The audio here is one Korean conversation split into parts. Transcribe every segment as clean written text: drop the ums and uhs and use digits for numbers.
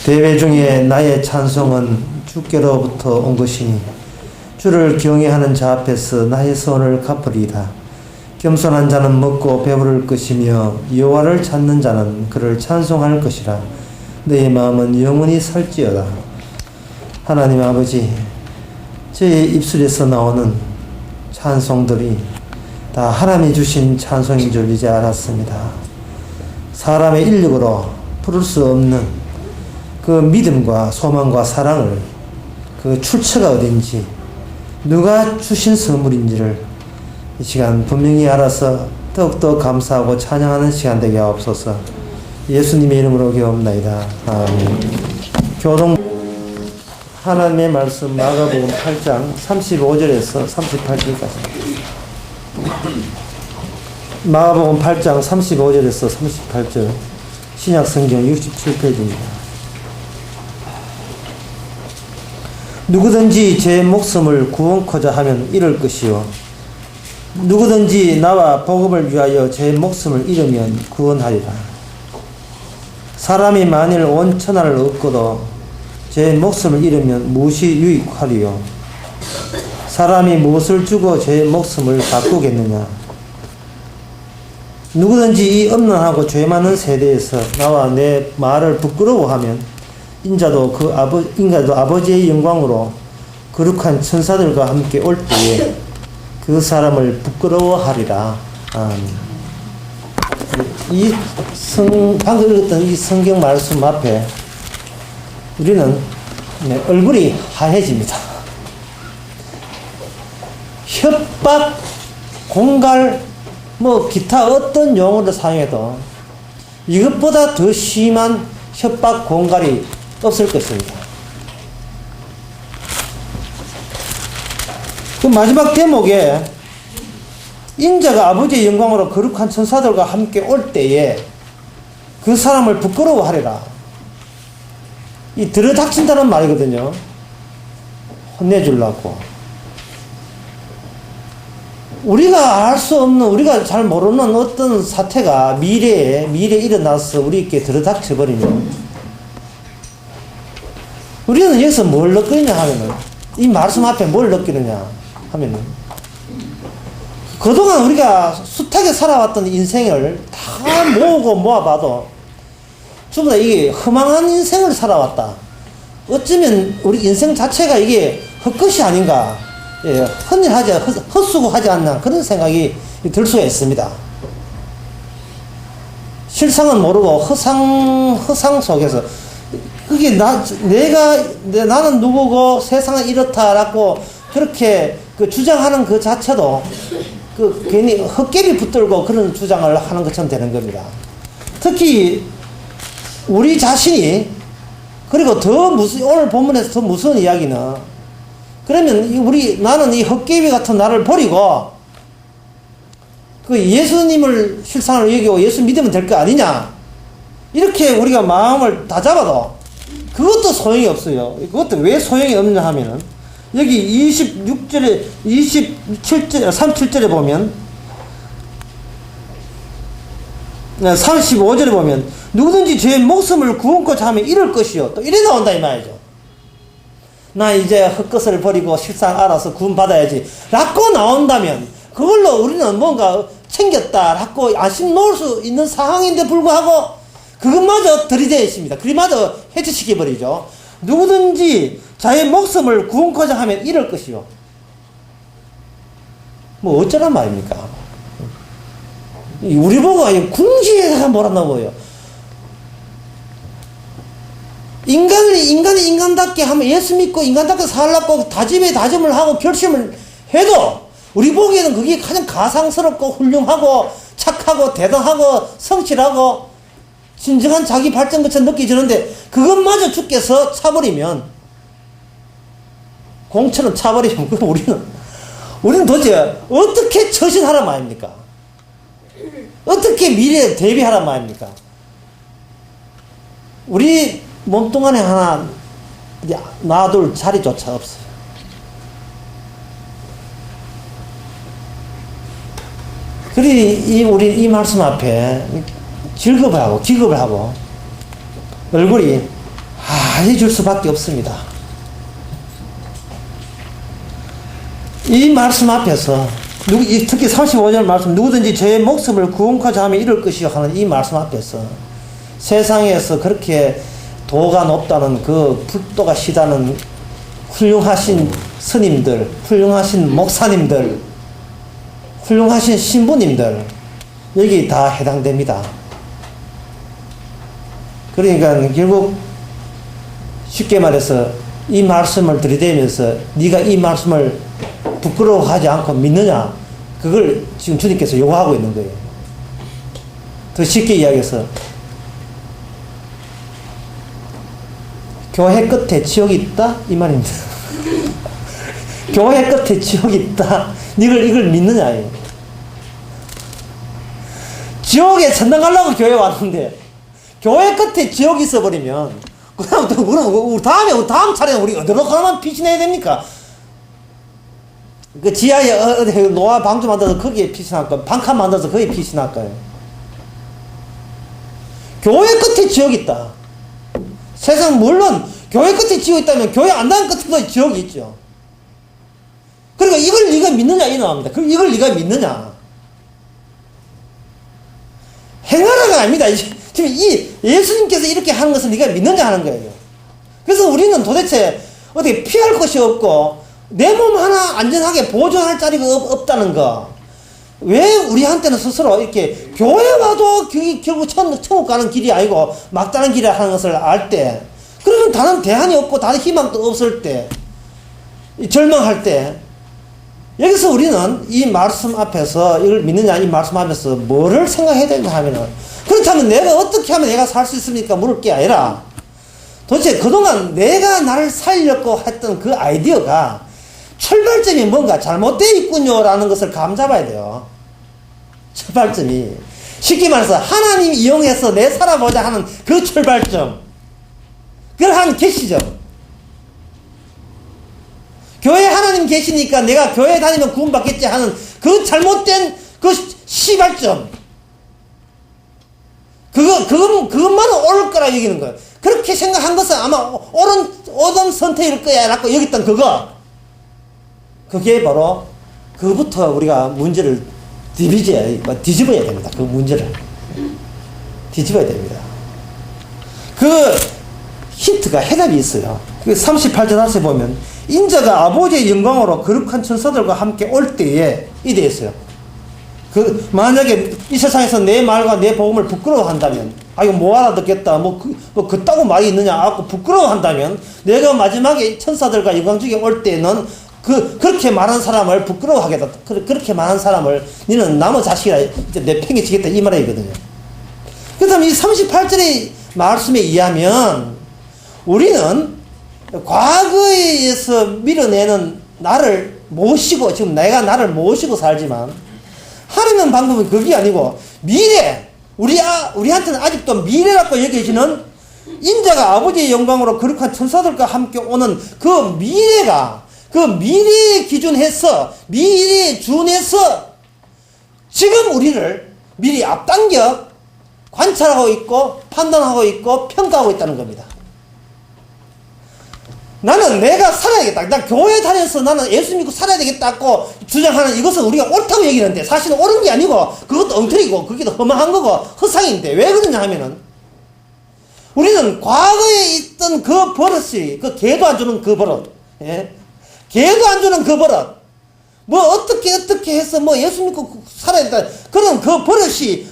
대회 중에 나의 찬송은 주께로부터 온 것이니 주를 경외하는 자 앞에서 나의 선을 갚으리이다. 겸손한 자는 먹고 배부를 것이며 여호와를 찾는 자는 그를 찬송할 것이라. 너의 마음은 영원히 살지어다. 하나님 아버지, 저의 입술에서 나오는 찬송들이 다 하나님이 주신 찬송인 줄 이제 알았습니다. 사람의 인력으로 부를 수 없는 그 믿음과 소망과 사랑을, 그 출처가 어딘지, 누가 주신 선물인지를 이 시간 분명히 알아서 더욱더 감사하고 찬양하는 시간 되게 하옵소서. 예수님의 이름으로 기도합나이다. 아멘. 교동 하나님의 말씀 마가복음 8장 35절에서 38절까지. 마가복음 8장 35절에서 38절. 신약성경 67페이지입니다. 누구든지 제 목숨을 구원코자 하면 잃을 것이요 누구든지 나와 복음을 위하여 제 목숨을 잃으면 구원하리라. 사람이 만일 온 천하를 얻고도 제 목숨을 잃으면 무엇이 유익하리요? 사람이 무엇을 주고 제 목숨을 바꾸겠느냐? 누구든지 이 음란하고 죄 많은 세대에서 나와 내 말을 부끄러워하면 인자도 아버지의 영광으로 거룩한 천사들과 함께 올 때에 그 사람을 부끄러워하리라. 방금 읽었던 이 성경 말씀 앞에 우리는 얼굴이 하얘집니다. 협박, 공갈, 기타 어떤 용어를 사용해도 이것보다 더 심한 협박, 공갈이 없을 것입니다. 그 마지막 대목에 인자가 아버지의 영광으로 거룩한 천사들과 함께 올 때에 그 사람을 부끄러워하리라. 이 들어닥친다는 말이거든요. 혼내주려고. 우리가 알 수 없는, 우리가 잘 모르는 어떤 사태가 미래에 일어나서 우리에게 들어닥쳐버리면 우리는 여기서 뭘 느끼느냐 하면은, 이 말씀 앞에 뭘 느끼느냐 하면은, 그동안 우리가 숱하게 살아왔던 인생을 다 모아봐도 전부 다 이게 허망한 인생을 살아왔다. 어쩌면 우리 인생 자체가 이게 헛것이 아닌가, 헛수고하지 않나, 그런 생각이 들 수가 있습니다. 실상은 모르고 허상 속에서 그게 나는 누구고 세상은 이렇다라고 그렇게 주장하는 그 자체도 괜히 헛개비 붙들고 그런 주장을 하는 것처럼 되는 겁니다. 특히 우리 자신이, 그리고 오늘 본문에서 더 무서운 이야기는, 그러면 나는 이 헛개비 같은 나를 버리고 그 예수님을 실상을 여기고 예수 믿으면 될 거 아니냐, 이렇게 우리가 마음을 다 잡아도 그것도 소용이 없어요. 그것도 왜 소용이 없냐 하면은, 여기 26절에, 37절에 보면, 35절에 보면, 누구든지 제 목숨을 구원코자 하면 잃을 것이요. 또 이래 나온다, 이 말이죠. 나 이제 헛것을 버리고 실상 알아서 구원받아야지. 라고 나온다면, 그걸로 우리는 뭔가 챙겼다. 라고 안심 놓을 수 있는 상황인데 불구하고, 그것마저 들이대야 있습니다. 그리마저 해체시켜버리죠. 누구든지 자의 목숨을 구원코자 하면 잃을 것이요. 어쩌란 말입니까? 우리 보고 궁지에다가 몰아넣어요. 인간이 인간답게 하면, 예수 믿고 인간답게 살라고 다짐을 하고 결심을 해도 우리 보기에는 그게 가장 가상스럽고 훌륭하고 착하고 대단하고 성실하고 진정한 자기 발전 것처럼 느껴지는데, 그것마저 주께서 차버리면, 공처럼 차버리면, 우리는 도대체 어떻게 처신하란 말입니까? 어떻게 미래에 대비하란 말입니까? 우리 몸뚱아리 하나 놔둘 자리조차 없어요. 우리 이 말씀 앞에 즐겁을 하고 기겁을 하고 얼굴이 해줄 수밖에 없습니다. 이 말씀 앞에서 특히 35절 말씀, 누구든지 제 목숨을 구원코자 하면 이럴 것이요 하는 이 말씀 앞에서 세상에서 그렇게 도가 높다는 그 불도가 시다는 훌륭하신 스님들, 훌륭하신 목사님들, 훌륭하신 신부님들, 여기 다 해당됩니다. 그러니까 결국 쉽게 말해서 이 말씀을 들이대면서 네가 이 말씀을 부끄러워하지 않고 믿느냐, 그걸 지금 주님께서 요구하고 있는 거예요. 더 쉽게 이야기해서 교회 끝에 지옥이 있다 이 말입니다. 교회 끝에 지옥이 있다, 이걸 믿느냐. 지옥에 천당 가려고 교회 왔는데 교회 끝에 지옥이 있어버리면 그럼 다음 차례는 우리 어디로 가만 피신해야 됩니까? 그 지하에 노아 방주 만들어서 거기에 피신할까요? 방칸 만들어서 거기에 피신할까요? 교회 끝에 지옥이 있다. 세상 물론 교회 끝에 지옥이 있다면 교회 안 닿은 끝에도 지옥이 있죠. 그러니까 이걸 네가 믿느냐 이 나옵니다. 그럼 이걸 네가 믿느냐? 행하라가 아닙니다. 지금 이 예수님께서 이렇게 하는 것을 네가 믿느냐 하는 거예요. 그래서 우리는 도대체 어떻게 피할 것이 없고 내 몸 하나 안전하게 보존할 자리가 없다는 거. 왜 우리한테는 스스로 이렇게 교회 와도 결국 천국 가는 길이 아니고 막다른 길이라 하는 것을 알 때, 그러면 다른 대안이 없고 다른 희망도 없을 때, 절망할 때, 여기서 우리는 이 말씀 앞에서 이걸 믿느냐 이 말씀 앞에서 뭐를 생각해야 되는가 하면은, 그렇다면 내가 어떻게 하면 내가 살 수 있습니까? 물을 게 아니라 도대체 그동안 내가 나를 살려고 했던 그 아이디어가 출발점이 뭔가 잘못되어 있군요 라는 것을 감잡아야 돼요. 출발점이 쉽게 말해서 하나님 이용해서 내 살아보자 하는 그 출발점, 그러한 개시점, 교회 하나님 계시니까 내가 교회 다니면 구원받겠지 하는 그 잘못된 그 시발점, 그것만은 옳을 거라 여기는 거예요. 그렇게 생각한 것은 아마 옳은 선택일 거야 라고 여겼던 그게 바로 그부터 우리가 문제를 뒤집어야 됩니다. 그 문제를 뒤집어야 됩니다. 그 힌트가 해답이 있어요. 그 38절 하세 보면 인자가 아버지의 영광으로 거룩한 천사들과 함께 올 때에 이래 있어요. 만약에 이 세상에서 내 말과 내 복음을 부끄러워한다면, 이거 뭐 알아듣겠다, 그따구 말이 있느냐, 부끄러워한다면, 내가 마지막에 천사들과 영광 중에 올 때는 그렇게 말한 사람을 부끄러워하겠다. 그렇게 말한 사람을 너는 남의 자식이라 이제 내팽개치겠다 이 말이거든요. 그렇다면 이 38절의 말씀에 의하면 우리는 과거에서 밀어내는 나를 모시고, 지금 내가 나를 모시고 살지만 하나님은 방법은 그게 아니고 미래, 우리한테는 아직도 미래라고 여겨지는 인자가 아버지의 영광으로 거룩한 천사들과 함께 오는 그 미래가, 그 미래에 기준해서, 미래에 준해서 지금 우리를 미리 앞당겨 관찰하고 있고 판단하고 있고 평가하고 있다는 겁니다. 나는 내가 살아야겠다, 나 교회 다녀서 나는 예수 믿고 살아야 되겠다고 주장하는 이것은 우리가 옳다고 얘기하는데 사실은 옳은 게 아니고 그것도 엉터리고 그게 더 험한 거고 허상인데, 왜 그러냐 하면은 우리는 과거에 있던 그 버릇이, 그 개도 안 주는 그 버릇, 개도 안 주는 그 버릇, 어떻게 해서 예수 믿고 살아야 된다, 그런 그 버릇이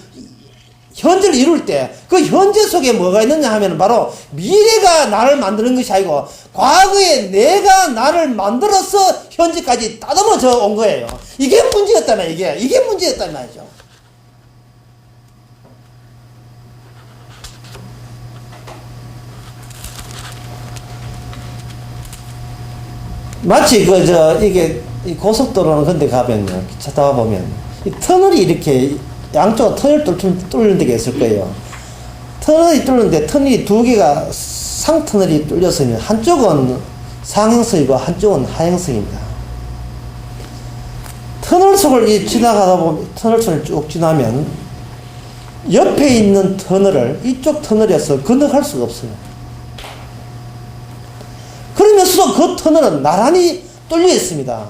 현재를 이룰 때 그 현재 속에 뭐가 있느냐 하면 바로 미래가 나를 만드는 것이 아니고 과거에 내가 나를 만들어서 현재까지 따듬어져 온 거예요. 이게 문제였다면 이게 문제였단 말이죠. 마치 이게 이 고속도로는 근데 가면요, 차 타다 보면 이 터널이 이렇게 양쪽으로 터널 뚫는 데가 있을 거예요. 터널이 뚫는데 터널이 두 개가 상터널이 뚫렸으면 한쪽은 상행성이고 한쪽은 하행성입니다. 터널 속을 지나가다 보면, 터널 속을 쭉 지나면 옆에 있는 터널을 이쪽 터널에서 건너갈 수가 없어요. 그러면서도 그 터널은 나란히 뚫려 있습니다.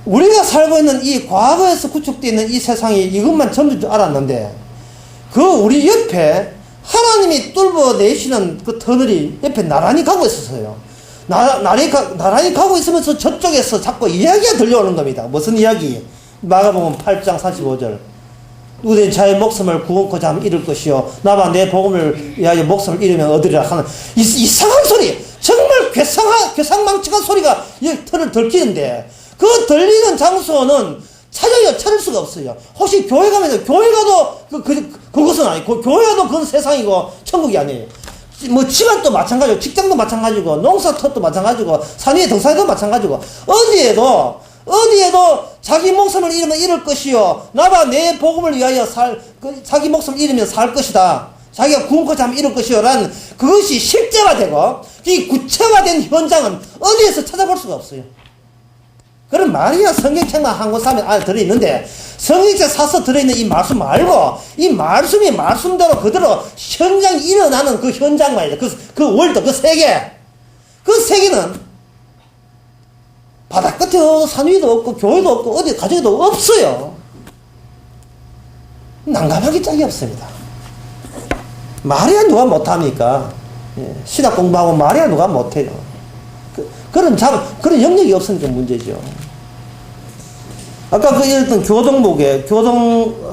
우리가 살고 있는 이 과거에서 구축되어 있는 이 세상이 이것만 전부인 줄 알았는데, 그 우리 옆에 하나님이 뚫어내시는 그 터널이 옆에 나란히 가고 있었어요. 나란히 가고 있으면서 저쪽에서 자꾸 이야기가 들려오는 겁니다. 무슨 이야기? 마가복음 8장 45절. 누구든지 자의 목숨을 구원코자 하면 잃을 것이요 나와 내 복음을 위하여 목숨을 잃으면 얻으리라 하는 이상한 소리, 정말 괴상망측한 소리가 이 털을 들키는데, 그 들리는 장소는 찾을 수가 없어요. 혹시 교회 가면, 교회 가도 그것은 아니고, 교회 가도 그건 세상이고 천국이 아니에요. 뭐 집안도 마찬가지고, 직장도 마찬가지고, 농사터도 마찬가지고, 산 위에 등산도 마찬가지고, 어디에도 자기 목숨을 잃으면 잃을 것이요 나와 내 복음을 위하여 자기 목숨을 잃으면 살 것이다. 자기가 구원코자 하면 잃을 것이요 라는 그것이 실제화되고, 이 구체화된 현장은 어디에서 찾아볼 수가 없어요. 그런 마리아 성경책만 한 권 사면 안에 들어있는데, 성경책 사서 들어있는 이 말씀 말고, 이 말씀이 말씀대로 그대로 현장이 일어나는 그 현장 말이죠. 그 월드, 그 세계. 그 세계는 바다 끝에 산 위도 없고, 교회도 없고, 어디 가정에도 없어요. 난감하기 짝이 없습니다. 말이야 누가 못합니까? 신학 공부하고 말이야 누가 못해요. 그런 영역이 없으니까 문제죠. 아까 그 읽었던 교동목에, 교동문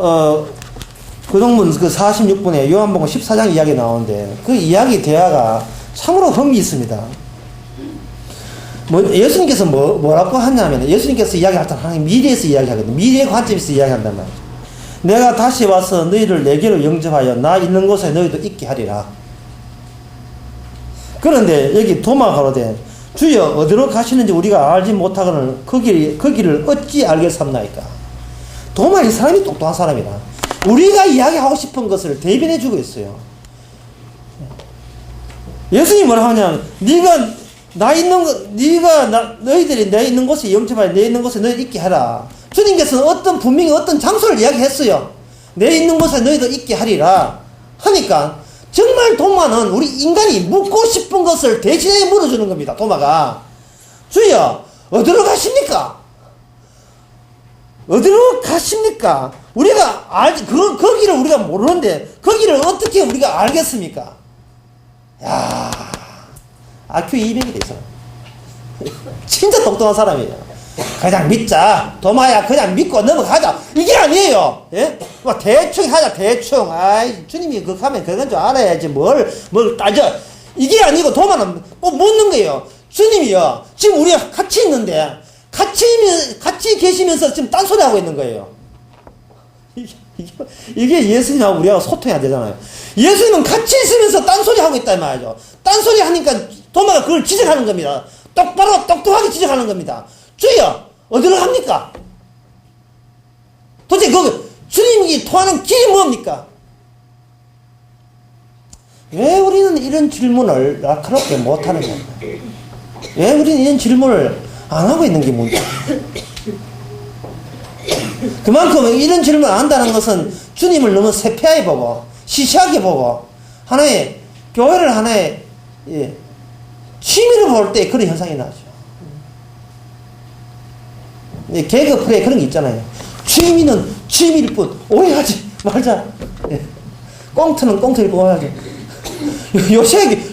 그 46분에 요한복음 14장 이야기 나오는데, 그 이야기 대화가 참으로 흥미 있습니다. 예수님께서 뭐라고 하냐면, 예수님께서 이야기할 때 하나님 미래에서 이야기하거든요. 미래의 관점에서 이야기한단 말이죠. 내가 다시 와서 너희를 내게로 영접하여 나 있는 곳에 너희도 있게 하리라. 그런데 여기 도마가 가로되 주여 어디로 가시는지 우리가 알지 못하거늘 그 길을 어찌 알겠습나이까. 도마 이 사람이 똑똑한 사람이라. 우리가 이야기하고 싶은 것을 대변해 주고 있어요. 예수님이 뭐라 하냐면, 너희들이 내 있는 곳에 영접하여 내 있는 곳에 너희 있게 하라. 주님께서는 분명히 어떤 장소를 이야기했어요. 내 있는 곳에 너희도 있게 하리라 하니까, 정말 도마는 우리 인간이 묻고 싶은 것을 대신에 물어주는 겁니다. 도마가 주여 어디로 가십니까? 어디로 가십니까? 우리가 그 길을 우리가 모르는데 그 길을 어떻게 우리가 알겠습니까? 야, IQ 200이 돼서 진짜 똑똑한 사람이에요. 그냥 믿자. 도마야, 그냥 믿고 넘어가자. 이게 아니에요. 예? 뭐 대충 하자, 대충. 아이, 주님이 그거 하면 그건 줄 알아야지. 뭘 따져. 이게 아니고 도마는 꼭 묻는 거예요. 주님이요. 지금 우리가 같이 있는데, 같이 계시면서 지금 딴소리 하고 있는 거예요. 이게 예수님하고 우리하고 소통이 안 되잖아요. 예수님은 같이 있으면서 딴소리 하고 있단 말이죠. 딴소리 하니까 도마가 그걸 지적하는 겁니다. 똑똑하게 지적하는 겁니다. 주여 어디로 갑니까? 도대체 주님이 통하는 길이 뭡니까? 왜 우리는 이런 질문을 날카롭게 못하는 겁니까? 왜 우리는 이런 질문을 안 하고 있는 게 문제예요? 그만큼 이런 질문을 안 한다는 것은 주님을 너무 세폐하게 보고 시시하게 보고 교회를 하나의 취미로 볼 때 그런 현상이 나죠. 개그 프레이 그런 게 있잖아요. 취미는 취미일 뿐 오해하지 말자. 꽁트는 꽁트일 뿐 오해하지.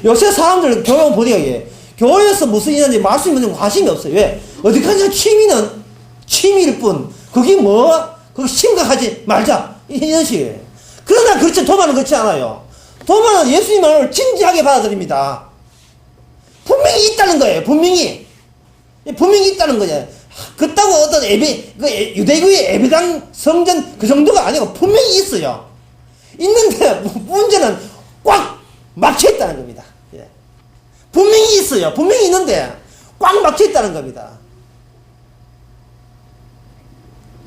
요새 사람들 교회 보니까 교회에서 무슨 일인지 말씀이 뭔지 관심이 없어요. 왜? 어디까지나 취미는 취미일 뿐 그거 심각하지 말자 이런 식이에요. 그러나 그렇지 도마는 그렇지 않아요. 도마는 예수님 말을 진지하게 받아들입니다. 분명히 있다는 거예요. 분명히 있다는 거예요. 그렇다고 어떤 유대교의 예배당 성전 그 정도가 아니고 분명히 있어요. 있는데 문제는 꽉 막혀 있다는 겁니다. 분명히 있어요. 분명히 있는데 꽉 막혀 있다는 겁니다.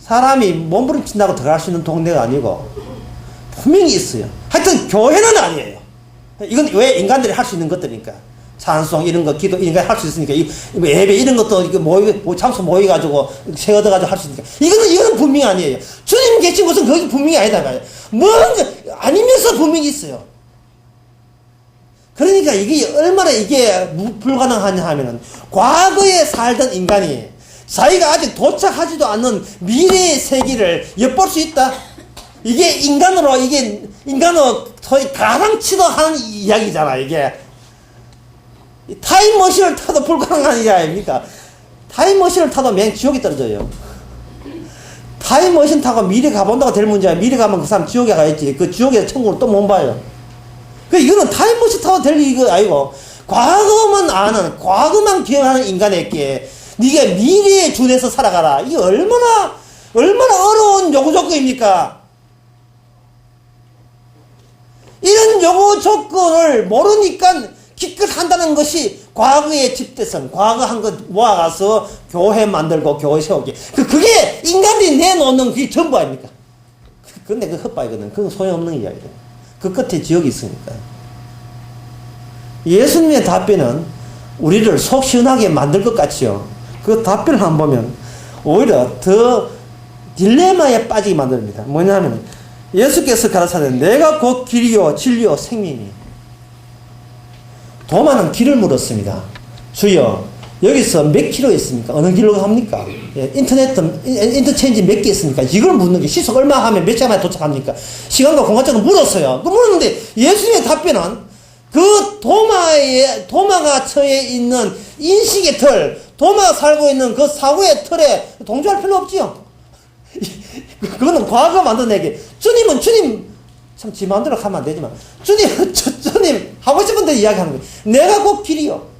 사람이 몸부림친다고 들어갈 수 있는 동네가 아니고 분명히 있어요. 하여튼 교회는 아니에요. 이건 왜 인간들이 할 수 있는 것들이니까. 찬송 이런 거, 기도 이런 거 할 수 있으니까, 예배 이런 것도 장소 모여가지고 세워둬가지고 할 수 있으니까. 이거는 분명히 아니에요. 주님 계신 곳은 거기 분명히 아니다 말이에요. 뭔가 아니면서 분명히 있어요. 그러니까 이게 얼마나 이게 불가능하냐 하면은, 과거에 살던 인간이 자기가 아직 도착하지도 않는 미래의 세계를 엿볼 수 있다? 이게 인간으로 소위 가상치도 하는 이야기잖아, 이게. 타임머신을 타도 불가능한 이야기 아닙니까? 타임머신을 타도 맨 지옥에 떨어져요. 타임머신 타고 미래 가본다고 될 문제야. 미래 가면 그 사람 지옥에 가야지. 그 지옥에서 천국을 또 못 봐요. 이거는 타임머신 타도 될 이거 아니고, 과거만 아는, 과거만 기억하는 인간에게 네가 미래에 준해서 살아가라. 이게 얼마나 어려운 요구 조건입니까? 이런 요구 조건을 모르니까 기껏 한다는 것이 과거의 집대성, 과거 한 것 모아가서 교회 만들고 교회 세우기. 그게 인간들이 내놓는 그게 전부 아닙니까? 근데 그 헛바이거든. 그건 소용없는 이야기다. 그 끝에 지옥이 있으니까. 예수님의 답변은 우리를 속 시원하게 만들 것 같지요. 그 답변을 한번 보면 오히려 더 딜레마에 빠지게 만듭니다. 뭐냐면 예수께서 가라사대 내가 곧 길이요 진리요 생명이. 도마는 길을 물었습니다. 주여 여기서 몇 킬로 있습니까? 어느 길로 합니까? 예, 인터체인지 몇 개 있습니까? 이걸 묻는 게 시속 얼마 하면 몇 시간 만에 도착합니까? 시간과 공간적으로 물었어요. 그 물었는데 예수님의 답변은 그 도마가 처해 있는 인식의 틀, 도마가 살고 있는 그 사고의 틀에 동조할 필요 없지요. 그거는 과거 만들어내기. 주님, 참, 지 마음대로 가면 안 되지만, 주님, 하고 싶은 대로 이야기하는 거예요. 내가 곧 길이요.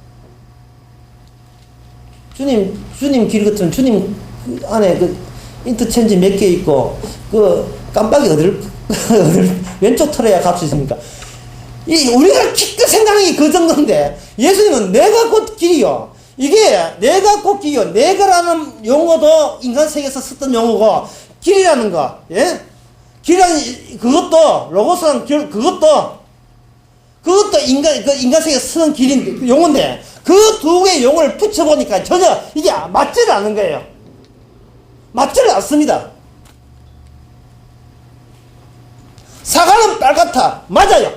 주님 길 같으면 주님 안에 그 인터체인지 몇 개 있고, 그 깜빡이 어딜 왼쪽 틀어야 갈 수 있습니까? 우리가 기껏 생각하는 게 그 정도인데, 예수님은 내가 곧 길이요. 이게 내가 곧 길이요. 내가라는 용어도 인간 세계에서 썼던 용어고, 길이라는 거, 예? 길이라는, 그것도, 로고스라는 그것도 인간 세계에서 쓰는 길인데, 용어인데, 그 두 개의 용어를 붙여보니까 전혀 이게 맞지를 않는 거예요. 맞지를 않습니다. 사과는 빨갛다. 맞아요.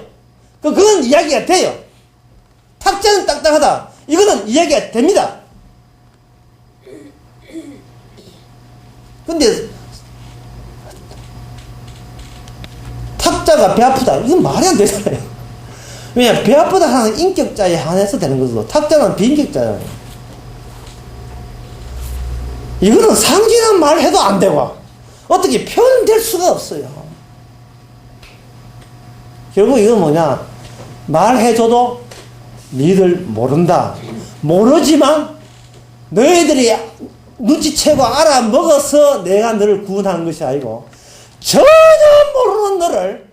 그건 이야기가 돼요. 탁자는 딱딱하다. 이거는 이야기가 됩니다. 근데 탁자가 배 아프다. 이건 말이 안 되잖아요. 왜냐, 배 아프다 하는 인격자에 한해서 되는 거죠. 탁자는 비인격자예요. 이거는 상징한 말 해도 안 되고, 어떻게 표현될 수가 없어요. 결국 이건 뭐냐, 말해줘도 니들 모른다. 모르지만 너희들이 눈치채고 알아먹어서 내가 너를 구원하는 것이 아니고, 전혀 모르는 너를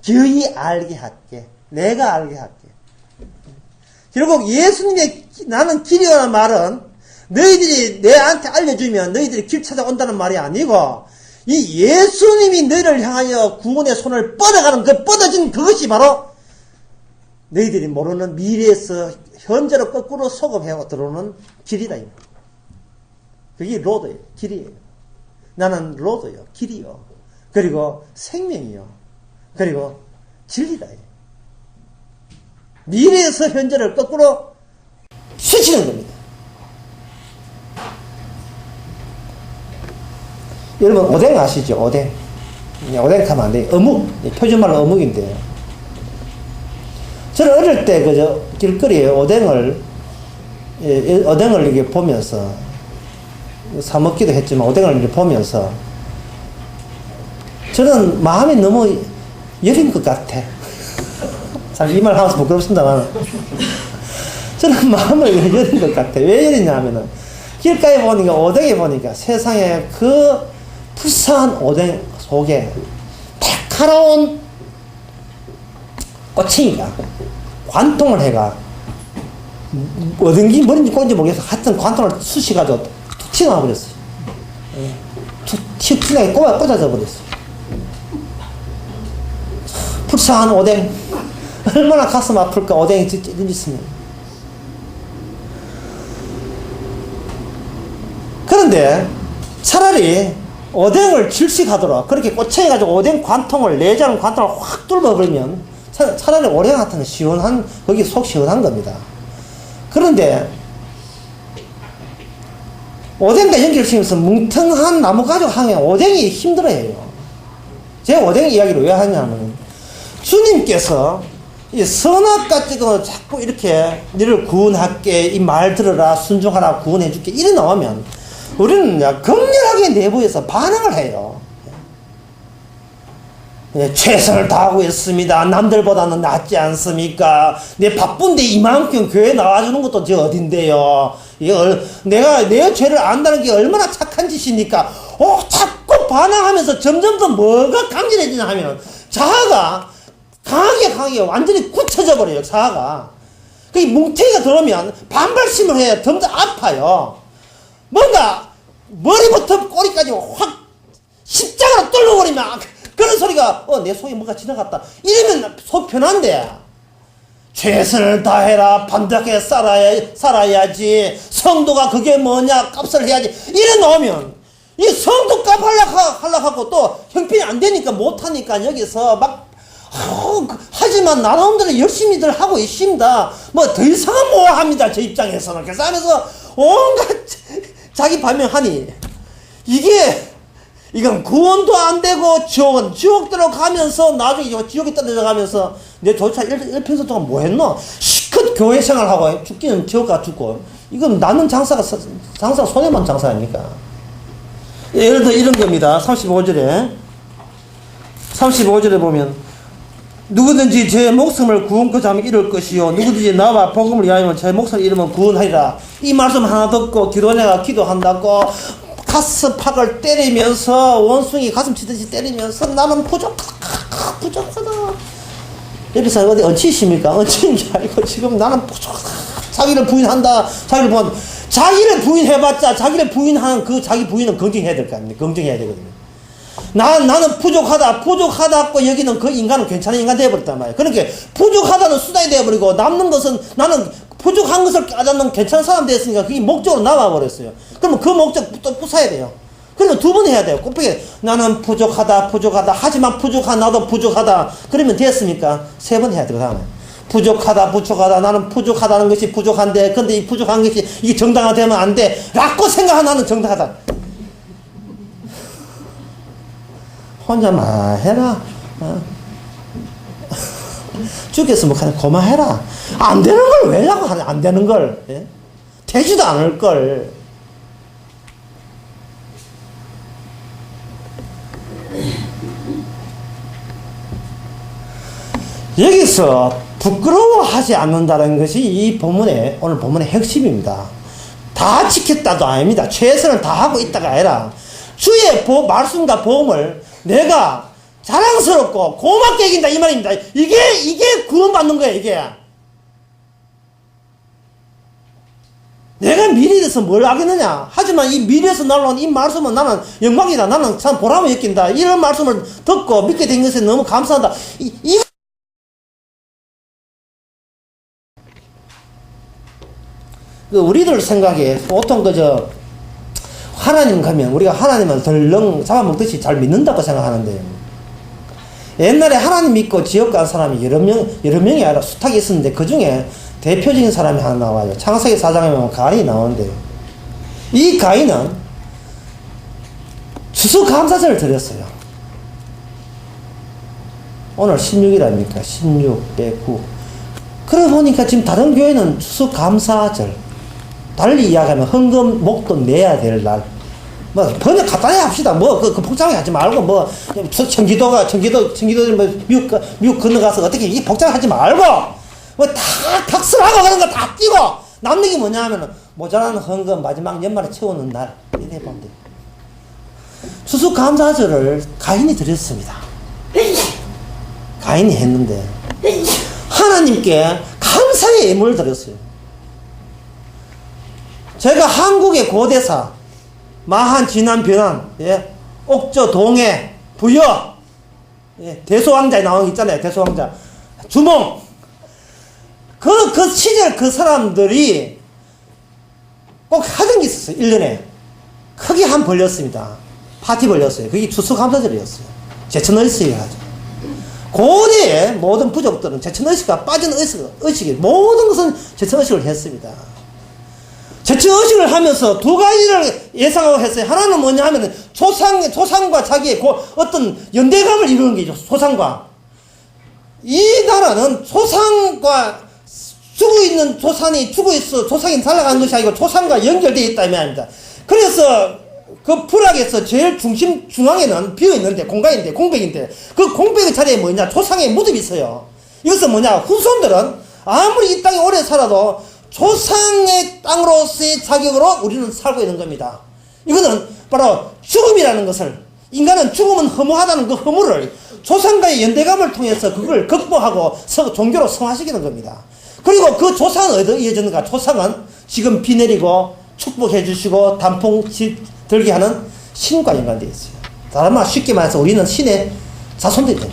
기어이 알게 할게. 내가 알게 할게. 결국 예수님의 나는 길이라는 말은 너희들이 내한테 알려주면 너희들이 길 찾아온다는 말이 아니고, 이 예수님이 너희를 향하여 구원의 손을 뻗어가는 그 뻗어진 그것이 바로 너희들이 모르는 미래에서 현재로 거꾸로 소급해 들어오는 길이다. 그게 로드예요. 길이에요. 나는 로드요. 길이요. 그리고 생명이요. 그리고 진리다. 미래에서 현재를 거꾸로 스치는 겁니다. 여러분 오뎅 아시죠? 오뎅 가면 안 돼요. 어묵, 표준말로 어묵인데, 저는 어릴 때 그저 길거리에 오뎅을 이렇게 보면서 사 먹기도 했지만, 오뎅을 이렇게 보면서 저는 마음이 너무 여린 것 같아. 사실 이 말 하면서 부끄럽습니다만, 저는 마음을 여린 것 같아. 왜 여리냐 하면은, 길가에 보니까, 오뎅에 보니까 세상에 그 불쌍한 오뎅 속에 날카로운 꼬챙이가 관통을 해가, 어딘지 뭔지 꼰지 모르겠어. 하여튼 관통을 쑤시가지고 툭 튀어나와 버렸어요. 툭 튀어나게 꽂아져 버렸어요. 불쌍한 오뎅. 얼마나 가슴 아플까, 오뎅이 찔렸으면. 그런데 차라리 오뎅을 질식하도록 그렇게 꽂혀가지고 오뎅 관통을, 내장 관통을 확 뚫어버리면 차라리 오뎅 같은 시원한, 거기 속 시원한 겁니다. 그런데, 오뎅과 연결시키면서 뭉텅한 나무가죽 항에 오뎅이 힘들어해요. 제가 오뎅 이야기를 왜 하냐면, 주님께서 이 선악과지고 자꾸 이렇게 너를 구원할게, 이 말 들어라, 순종하라, 구원해줄게, 이래 나오면 우리는 격렬하게 내부에서 반응을 해요. 최선을 다하고 있습니다. 남들보다는 낫지 않습니까? 내 바쁜데 이만큼 교회 나와주는 것도 저 어딘데요? 내가 내 죄를 안다는 게 얼마나 착한 짓입니까? 자꾸 반항하면서 점점 더 뭐가 강진해지냐 하면 자아가 강하게 완전히 굳혀져 버려요. 자아가. 그 뭉태기가 들어오면 반발심을 해야 점점 아파요. 뭔가 머리부터 꼬리까지 확 십자가로 뚫어버리면 그런 소리가 내 속에 뭔가 지나갔다 이러면 속 편한데, 최선을 다해라, 반듯하게 살아야지, 성도가 그게 뭐냐, 값을 해야지 이래 놓으면 이 성도 값 하려고 또 형편이 안 되니까 못하니까 여기서 막 하지만 나름대로 열심히들 하고 있습니다. 뭐 더 이상은 뭐 합니다. 저 입장에서는. 그래서 하면서 온갖 자기 발명하니 이건 구원도 안 되고 지옥대로 가면서 나중에 지옥에 떨어져 가면서 내 도대체 1편서 동안 뭐 했노? 시컷 교회 생활하고 죽기는 지옥 가 죽고, 이건 나는 장사가 손해만 장사 아닙니까? 예를 들어 이런 겁니다. 35절에 보면, 누구든지 제 목숨을 구원코자 하면 이룰 것이요, 누구든지 나와 복음을 위하여 제 목숨을 잃으면 구원하리라. 이 말씀 하나 듣고 기도내가 기도한다고 가스팍을 때리면서, 원숭이 가슴 치듯이 때리면서 나는 부족하다. 여기서 어디 얹히십니까? 얹히는 게 아니고 지금 나는 자기를 부인한다. 자기를 부인해봤자 자기를 부인하는 그 자기 부인은 긍정해야 될 거 아닙니까? 긍정해야 되거든요. 나는 부족하다고 여기는 그 인간은 괜찮은 인간 되어버렸단 말이에요. 그러니까 부족하다는 수단이 되어버리고, 남는 것은 나는 부족한 것을 깨닫는 괜찮은 사람 되었으니까 그게 목적으로 나와버렸어요. 그러면 그 목적 또 부숴야 돼요. 그러면 두 번 해야 돼요. 곱하기 나는 부족하다. 하지만 부족한 나도 부족하다. 그러면 됐습니까? 세 번 해야 돼요. 그 다음에 부족하다. 나는 부족하다는 것이 부족한데, 근데 이 부족한 것이 이게 정당화되면 안 돼. 라고 생각하는 나는 정당하다. 혼자만 해라. 주께서 뭐 고마해라. 안 되는 걸 왜 자꾸 하냐? 안 되는 걸. 예? 되지도 않을 걸. 여기서 부끄러워하지 않는다는 것이 이 본문의, 오늘 본문의 핵심입니다. 다 지켰다도 아닙니다. 최선을 다하고 있다가 아니라 주의 말씀과 보험을 내가 자랑스럽고 고맙게 여긴다 이 말입니다. 이게 구원받는 거예요. 이게 내가 미래에서 뭘 알겠느냐. 하지만 이 미래에서 날라온 이 말씀은 나는 영광이다. 나는 참 보람을 느낀다. 이런 말씀을 듣고 믿게 된 것에 너무 감사하다. 우리들 생각에 보통 하나님 가면 우리가 하나님을 덜렁 잡아먹듯이 잘 믿는다고 생각하는데, 옛날에 하나님 믿고 지옥 간 사람이 여러 명이 아니라 숱하게 있었는데 그 중에 대표적인 사람이 하나 나와요. 창세기 4장에 보면 가인이 나오는데, 이 가인은 추수감사절을 드렸어요. 오늘 16일입니까? 16, 109. 그러고 보니까 지금 다른 교회는 추수감사절, 달리 이야기하면 헌금 목돈 내야 될 날. 뭐, 번역 간단히 합시다. 그 복잡하게 하지 말고, 청기도, 미국 건너가서 어떻게, 이 복잡하지 말고, 다 각설하고 그런 거 다 띄고, 남는 게 뭐냐 하면은, 모자라는 헌금 마지막 연말에 채우는 날. 이래 보면 돼. 추수감사절을 가인이 드렸습니다. 가인이 했는데, 하나님께 감사의 예물을 드렸어요. 제가 한국의 고대사, 마한, 진한, 변한, 옥조, 동해, 부여, 대소왕자에 나온 게 있잖아요. 대소왕자. 주몽. 그 시절 그 사람들이 꼭 하던 게 있었어요. 1년에. 크게 한 벌렸습니다. 파티 벌렸어요. 그게 추수감사절이었어요. 제천어리스에 하죠. 고대의 모든 부족들은 제천의식과 빠진 의식이 모든 것은 제천의식을 했습니다. 제천의식을 하면서 두 가지를 예상하고 했어요. 하나는 뭐냐 하면 조상과 자기의 어떤 연대감을 이루는 게죠. 조상과. 이 나라는 조상과 죽어 있는 조상이 죽어 있어 조상이 살아가는 것이 아니고 조상과 연결되어 있다 이 말입니다. 그래서 그 불악에서 제일 중앙에는 비어있는데 공간인데 공백인데 그 공백의 자리에 뭐냐 조상의 무덤이 있어요. 이것은 뭐냐 후손들은 아무리 이 땅에 오래 살아도 조상의 땅으로서의 자격으로 우리는 살고 있는 겁니다. 이거는 바로 죽음이라는 것을 인간은 죽음은 허무하다는 그 허무를 조상과의 연대감을 통해서 그걸 극복하고 종교로 성화시키는 겁니다. 그리고 그 조상은 어디에 이어졌는가? 조상은 지금 비 내리고 축복해 주시고 단풍 들게 하는 신과 연관되어 있어요. 다른 말 쉽게 말해서 우리는 신의 자손들이에요.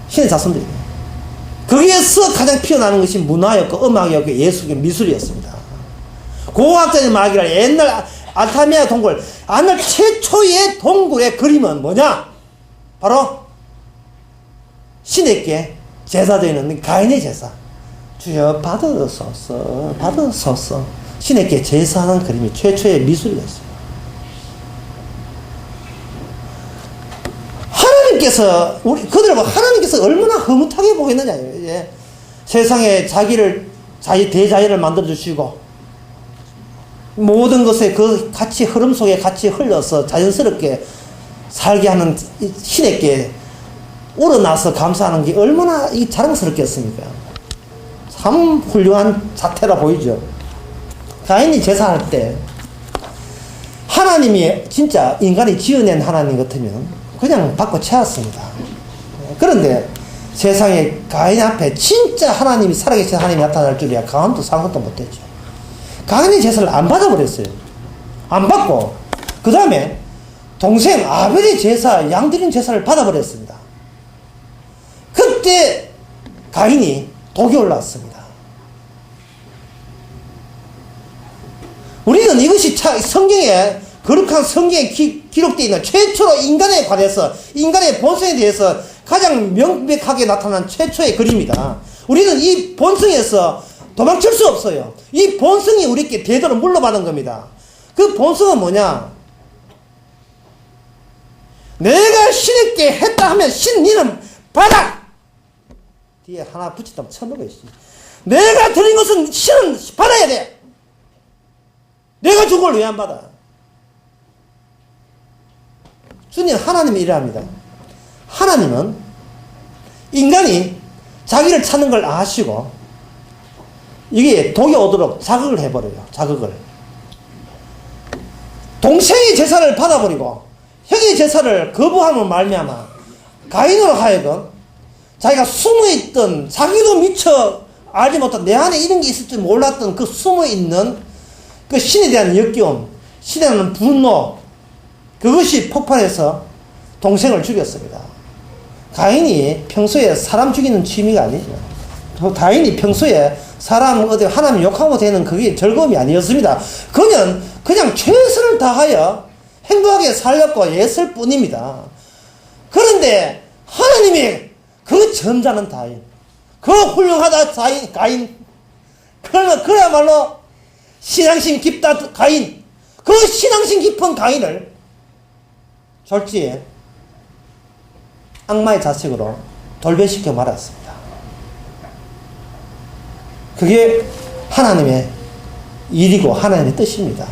신의 자손들이에요. 거기에서 가장 피어나는 것이 문화였고 음악이었고 예술이고 미술이었습니다. 고고학자들이 말하기를 옛날 알타미아 동굴, 최초의 동굴의 그림은 뭐냐? 바로 신에게 제사드리는 가인의 제사. 주여 받으소서 받으소서. 신에게 제사하는 그림이 최초의 미술이었어요. 하나님께서 얼마나 흐뭇하게 보겠느냐. 예. 세상에 자기 대자연을 만들어주시고, 모든 것에 그 같이 흐름 속에 같이 흘러서 자연스럽게 살게 하는 신에게 우러나서 감사하는 게 얼마나 자랑스럽겠습니까? 참 훌륭한 자태라 보이죠. 가인이 제사할 때 하나님이 진짜 인간이 지어낸 하나님 같으면 그냥 받고 채웠습니다. 그런데 세상에 가인 앞에 진짜 하나님이 살아계신 하나님이 나타날 줄이야 가인도 상상도 못했죠. 가인의 제사를 안 받아버렸어요. 안 받고 그 다음에 동생 아벨의 제사, 양드린 제사를 받아버렸습니다. 그때 가인이 독이 올라왔습니다. 우리는 이것이 거룩한 성경에 기록되어 있는 최초로 인간에 관해서, 인간의 본성에 대해서 가장 명백하게 나타난 최초의 그림이다. 우리는 이 본성에서 도망칠 수 없어요. 이 본성이 우리에게 대대로 물러받은 겁니다. 그 본성은 뭐냐? 내가 신에게 했다 하면 신 니는 받아! 뒤에 하나 붙였다면 쳐먹어요. 내가 드린 것은 신은 받아야 돼! 내가 준 걸 왜 안 받아? 주님 하나님이 이래합니다. 하나님은 인간이 자기를 찾는 걸 아시고 이게 독이 오도록 자극을 해버려요. 자극을. 동생의 제사를 받아버리고 형의 제사를 거부함으로 말미암아 가인으로 하여금 자기가 숨어있던 자기도 미처 알지 못한 내 안에 이런 게 있을 줄 몰랐던 그 숨어있는 그 신에 대한 역겨움, 신에 대한 분노, 그것이 폭발해서 동생을 죽였습니다. 가인이 평소에 사람 죽이는 취미가 아니죠. 가인이 평소에 사람 어디 하나님 욕하고 되는 그게 즐거움이 아니었습니다. 그는 그냥 최선을 다하여 행복하게 살렸고 애쓸 뿐입니다. 그런데 하나님이 그 점잖은 가인, 그 훌륭하다 가인, 그야말로 신앙심 깊다 가인, 그 신앙심 깊은 가인을 졸지에 악마의 자식으로 돌변시켜 말았습니다. 그게 하나님의 일이고 하나님의 뜻입니다.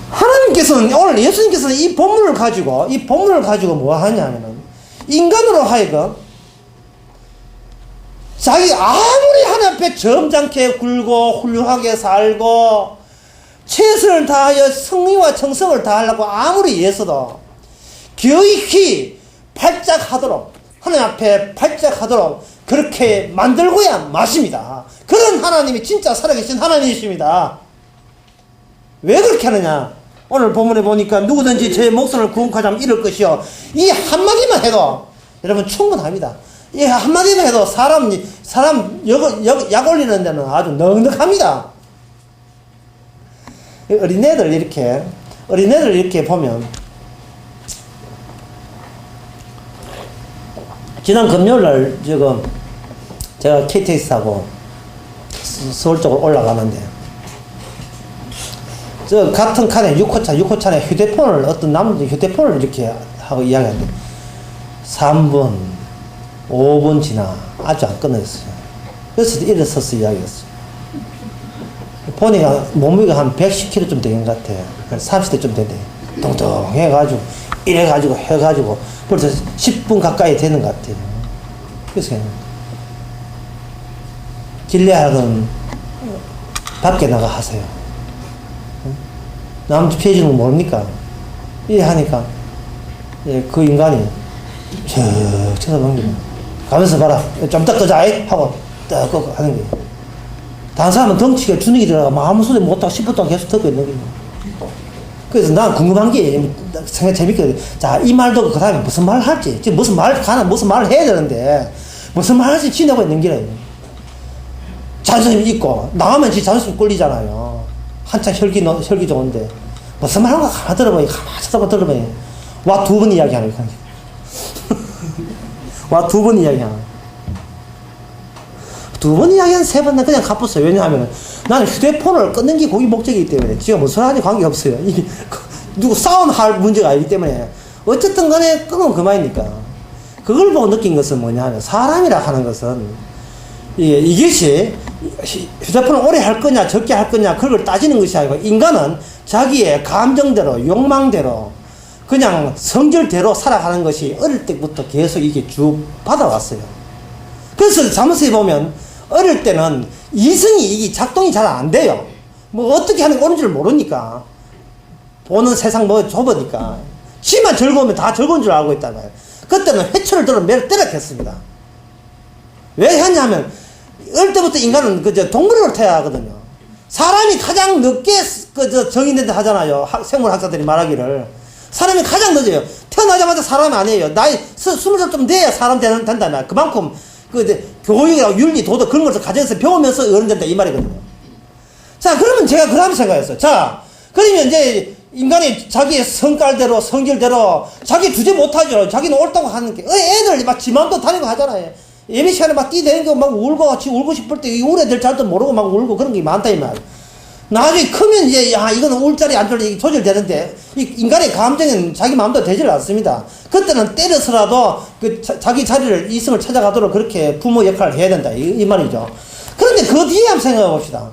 하나님께서는 오늘 예수님께서는 이 본문을 가지고 뭐 하냐면은 인간으로 하여금 자기 아무리 하나님 앞에 점잖게 굴고 훌륭하게 살고 최선을 다하여 성의와 정성을 다하려고 아무리 애써도 교익히 발작하도록 하나님 앞에 발작하도록 그렇게 만들고야 마십니다. 그런 하나님이 진짜 살아계신 하나님이십니다. 왜 그렇게 하느냐? 오늘 본문에 보니까 누구든지 제 목숨을 구원하자면 이럴 것이요. 이 한마디만 해도 여러분 충분합니다. 이 한마디만 해도 사람 약 올리는 데는 아주 넉넉합니다. 어린애들 이렇게 보면 지난 금요일날 지금 제가 KTX 타고 서울 쪽으로 올라가는데 저 같은 칸에 6호차에 휴대폰을 어떤 남자 휴대폰을 이렇게 하고 이야기하는데 3분 5분 지나 아주 안 끊어졌어요. 그래서 일어서서 이야기했어요. 보니까 몸무게가 한 110kg 좀 되는 것 같아요. 30대 좀 되네. 동동해가지고 이래가지고 해가지고 벌써 10분 가까이 되는 것 같아요. 그래서 길래학은 밖에 나가 하세요. 남 피해주는 거 모릅니까? 이래 하니까 그 인간이 쭉 쳐다보는 거예요. 가면서 봐라. 좀 딱 끄자 하고 딱 끄고 하는 거예요. 다른 사람은 덩치가 주눅이 들어가 아무 소리 못하고 10분 동안 계속 듣고 있는 거예요. 그래서 난 궁금한 게 생각 재밌거든. 자, 이 말도 그 다음에 무슨 말을 할지, 지금 무슨 말을 해야 되는데 무슨 말을 할지 지내고 있는 게요. 자존심이 있고 나가면 지 자존심 꿀리잖아요. 한참 혈기 좋은데 무슨 말 하는 거 가만 들어봐요. 가만 쳐다봐 들어봐요. 와, 2번 이야기하는 거야. 와, 2번 이야기하는 거야. 2번 이야기한 3번은 그냥 갚았어요. 왜냐하면 나는 휴대폰을 끊는 게 거기 목적이기 때문에 지가 무슨 하는지 관계없어요. 이게 누구 싸움할 문제가 아니기 때문에 어쨌든 간에 끊으면 그만이니까. 그걸 보고 느낀 것은 뭐냐 하면 사람이라 하는 것은 이것이 휴대폰을 오래 할 거냐 적게 할 거냐 그걸 따지는 것이 아니고 인간은 자기의 감정대로 욕망대로 그냥 성질대로 살아가는 것이 어릴 때부터 계속 이게 쭉 받아왔어요. 그래서 잘못해 보면 어릴 때는 이성이 이게 작동이 잘 안 돼요. 뭐 어떻게 하는 게 옳은 줄 모르니까. 보는 세상 뭐 좁으니까. 지만 즐거우면 다 즐거운 줄 알고 있단 말이에요. 그때는 회초를 들어 매를 때렸겠습니다. 왜 하냐면 어릴 때부터 인간은 그저 동물을 태어야 하거든요. 사람이 가장 늦게 정의된 데 하잖아요. 생물학자들이 말하기를. 사람이 가장 늦어요. 태어나자마자 사람이 아니에요. 나이 20살 좀 돼야 사람 된다면 그만큼 교육이라고 윤리, 도덕 그런 것을 가정에서 배우면서 어른 된다 이 말이거든요. 자, 그러면 제가 그런 생각했어요. 자, 그러면 이제 인간이 자기의 성깔대로 성질대로 자기 주제 못하죠. 자기는 옳다고 하는 게 애들 막 지 마음도 다니고 하잖아요. 예배 시간에 막 뛰대니까 막 울고 싶을 때 우리 애들 잘도 모르고 막 울고 그런 게 많다 이 말. 나중에 크면 이제 이거는 울자리 안 졸리 조절되는데 인간의 감정은 자기 마음대로 되질 않습니다. 그때는 때려서라도 자기 자리를 이성을 찾아가도록 그렇게 부모 역할을 해야 된다 이 말이죠. 그런데 그 뒤에 한번 생각해 봅시다.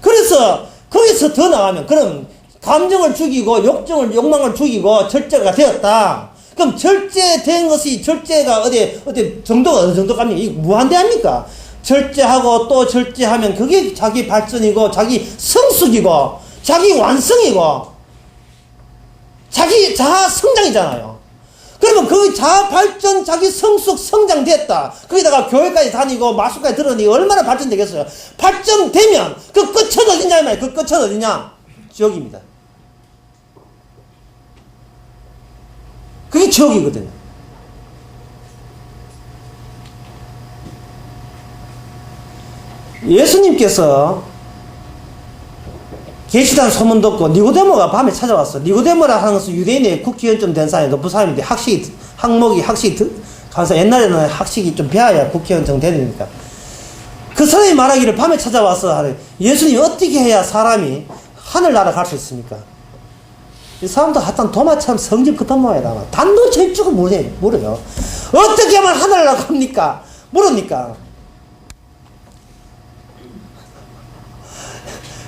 그래서 거기서 더 나가면 그럼 감정을 죽이고 욕망을 죽이고 절제가 되었다. 그럼 절제된 것이 절제가 어디 정도가 어느 정도 갑니까? 이게 무한대합니까? 절제하고 또 절제하면 그게 자기 발전이고 자기 성숙이고 자기 완성이고 자기 자아 성장이잖아요. 그러면 그 자아 발전 자기 성숙 성장됐다. 거기다가 교회까지 다니고 마술까지 들으니 얼마나 발전되겠어요. 발전되면 그 끝은 어디냐 이 말이에요. 그 끝은 어디냐? 지옥입니다. 그게 지옥이거든요. 예수님께서 계시다는 소문 듣고 니고데모가 밤에 찾아왔어. 니고데모라 하는 것은 유대인의 국회의원쯤 된 사람이 높은 사람인데 학식이 가서 옛날에는 학식이 좀 배워야 국회의원 정도 되니까. 그 사람이 말하기를 밤에 찾아와서 예수님 어떻게 해야 사람이 하늘나라 갈 수 있습니까? 이 사람도 하여튼 도마처럼 성질 급한 모양이다. 단도직입적으로 물어요. 어떻게 하면 하늘나라 갑니까? 물으니까.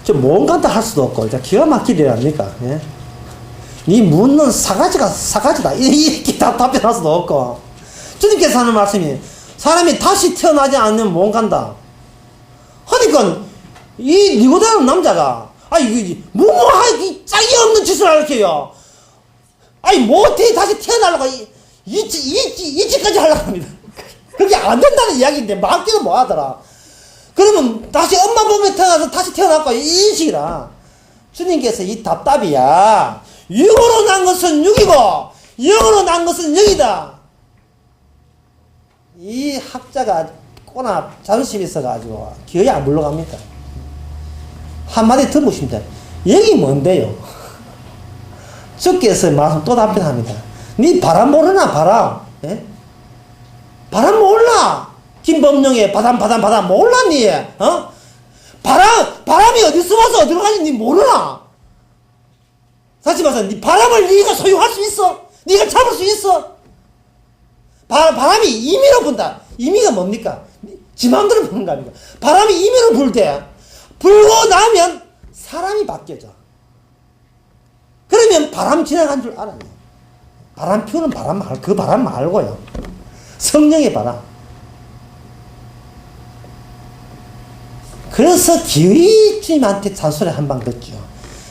좀 뭔가 다 할 수도 없고, 기가 막히지 않습니까? 예? 니 묻는 사가지다. 이렇게 답변할 수도 없고. 주님께서 하는 말씀이, 사람이 다시 태어나지 않으면 못 간다. 하니까, 이 니고데모 남자가, 무모하게 짝이 없는 짓을 하려고요. 못해 다시 태어나려고, 이치까지 하려고 합니다. 그게 안 된다는 이야기인데, 맞기도 뭐 하더라. 그러면 다시 엄마 몸에 태어나서 다시 태어났고 이 식이라. 주님께서 이 답답이야. 육으로 난 것은 육이고 영으로 난 것은 영이다. 이 학자가 꼬나 자존심이 있어가지고 기어이 안 물러갑니다. 한마디 더 묻습니다. 영이 뭔데요? 주께서 말씀 또 답변합니다. 니 바람 모르나 바람? 예? 김범룡의 바담 몰랐니? 어? 바람이 어디서 와서 어디로 가는지 니 모르나? 다시 말해서 바람을 네가 소유할 수 있어? 네가 잡을 수 있어? 바람이 임의로 분다. 임의가 뭡니까? 지 마음대로 부는 거 아닙니까? 바람이 임의로 불 때, 불고 나면 사람이 바뀌어져. 그러면 바람 지나간 줄 알아요. 바람 피우는 그 바람 말고요. 성령의 바람. 그래서 기어이 주님한테 잔소리 한 방 듣죠.